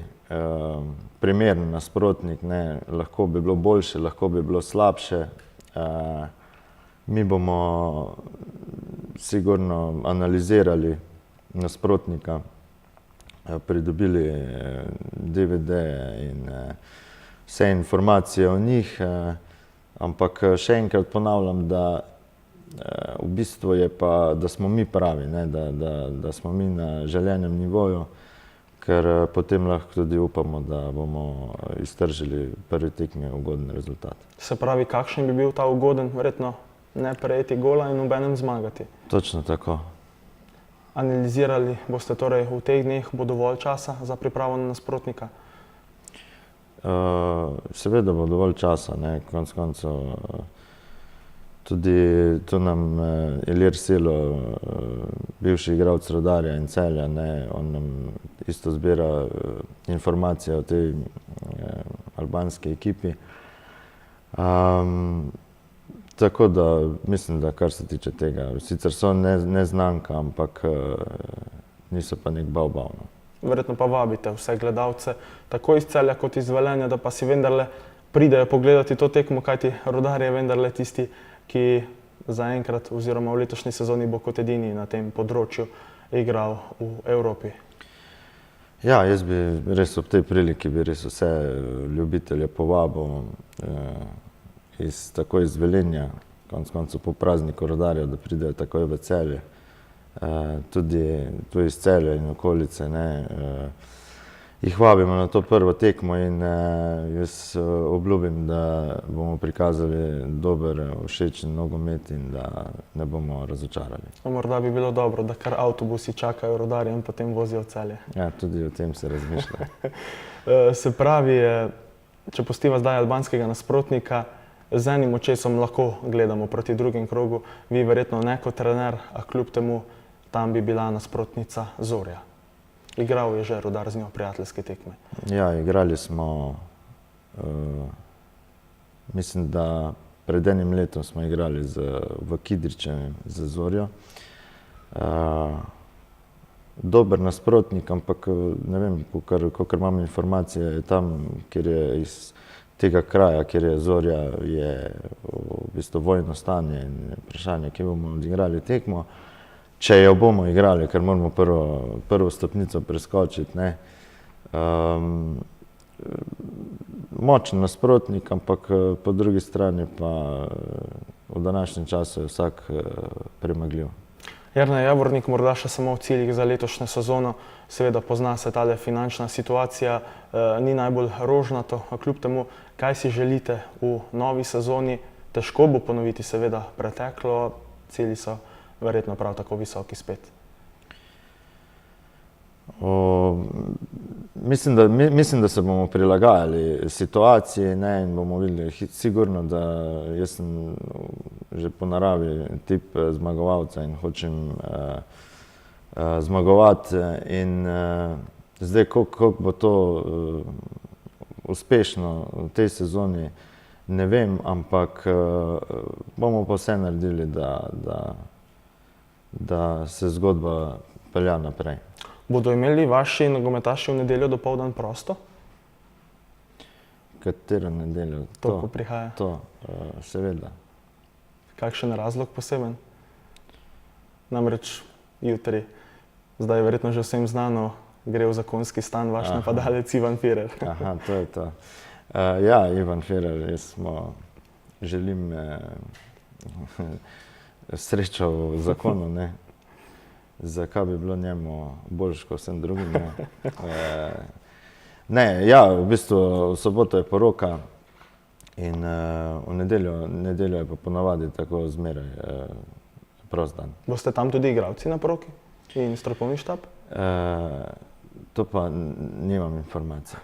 primeren nasprotnik, ne, lahko bi bilo boljše, lahko bi bilo slabše. Mi bomo sigurno analizirali nasprotnika, pridobili DVD in vse informacije o njih, ampak še enkrat ponavljam, da v bistvu je pa, da smo mi pravi, ne, da smo mi na želenem nivoju, ker potem lahko tudi upamo, da bomo iztržili prvi tekmi ugoden rezultat. Se pravi, kakšen bi bil ta ugoden, verjetno ne prejeti gola in obenem zmagati? Točno tako. Analizirali boste torej v teh dneh, bo dovolj časa za pripravo na nasprotnika? Seveda bo dovolj časa, ne, konec koncev. Tudi tu nam Ilir Silo, bivši igralec Rudarja in Celja, ne, on nam isto zbira informacije o tej albanski ekipi. Tako da mislim, da kar se tiče tega, sicer so neznanka, ampak niso pa nek bav. Verjetno pa vabite vse gledalce, tako iz Celja kot iz Velenja, da pa si vendarle pridejo pogledati to tekmo, kajti Rudar je vendarle tisti, ki zaenkrat oziroma v letošnji sezoni bo kot edini na tem področju igral v Evropi. Ja, jaz bi res ob tej priliki bi res vse ljubitelje povabil tako iz Velenja, konec koncev po prazniku Rudarja, da pridejo takoj v Celje. Tudi tu iz Celja in okolice, ne, jih vabimo na to prvo tekmo in jaz obljubim, da bomo prikazali dober, všečen nogomet in da ne bomo razočarali. Morda bi bilo dobro, da kar avtobusi čakajo Rudarja in potem vozijo v Celje. Ja, tudi o tem se razmišlja. Se pravi, če pustiva zdaj albanskega nasprotnika, z enim očesom lahko gledamo proti drugem krogu, vi verjetno ne kot trener, a kljub temu tam bi bila nasprotnica Zorja. Igral je že Rudar z njo prijateljske tekme. Ja, igrali smo, mislim, da pred enim letom smo igrali v Kidričevem z Zorjo. Dober nasprotnik, ampak ne vem, kakor imam informacije, je tam, kjer je iz tega kraja, kjer je Zorja, je v bistvu vojno stanje in vprašanje, kje bomo odigrali tekmo. Če jo bomo igrali, ker moramo prvo stopnico preskočiti, ne. Močen nasprotnik, ampak po drugi strani pa v današnjem času je vsak premagljiv. Jernej Javornik, morda še samo v ciljih za letošnjo sezono, seveda pozna se tale finančna situacija, ni najbolj rožnato, a kljub temu, kaj si želite v novi sezoni, težko bo ponoviti seveda preteklo, cilji so verjetno prav tako visoki spet. Mislim, da se bomo prilagajali situaciji, ne, in bomo videli sigurno, da jaz sem že po naravi tip zmagovalca in hočem zmagovati in zdaj, koliko bo to uspešno v tej sezoni, ne vem, ampak bomo pa vse naredili, da se zgodba pelja naprej. Bodo imeli vaši nogometaši v nedeljo dopoldan prosto? Katero nedeljo? To, ko prihaja. To, seveda. Kakšen razlog poseben? Namreč jutri, zdaj je verjetno že vsem znano, gre v zakonski stan vaš napadalec Ivan Firer. Aha, to je to. Ja, Ivan Firer, jaz želim srečo v zakonu, ne. Zakaj bi bilo njemu boljš kot vsem drugim, ne. Ne, ja, v bistvu v soboto je poroka in v nedeljo je pa ponavadi tako zmeraj prost dan. Boste tam tudi igralci na poroki? In strokovni štab? To pa nimam informacij.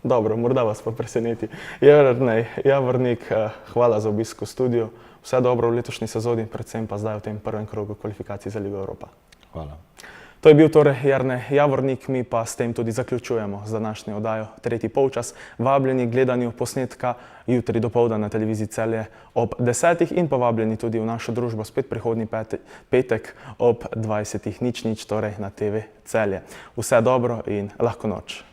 Dobro, morda vas pa preseneti. Jernej Javornik, hvala za obisk v studiu. Vse dobro v letošnji sezoni, predvsem pa zdaj v tem prvem krogu kvalifikacij za Ligo Evropa. Hvala. To je bil torej Jernej Javornik, mi pa s tem tudi zaključujemo z današnjo oddajo Tretji polčas. Vabljeni k gledanju posnetka jutri dopoldan na televiziji Celje ob 10. in pa vabljeni tudi v našo družbo spet prihodnji petek ob 20:00, torej na TV Celje. Vse dobro in lahko noč.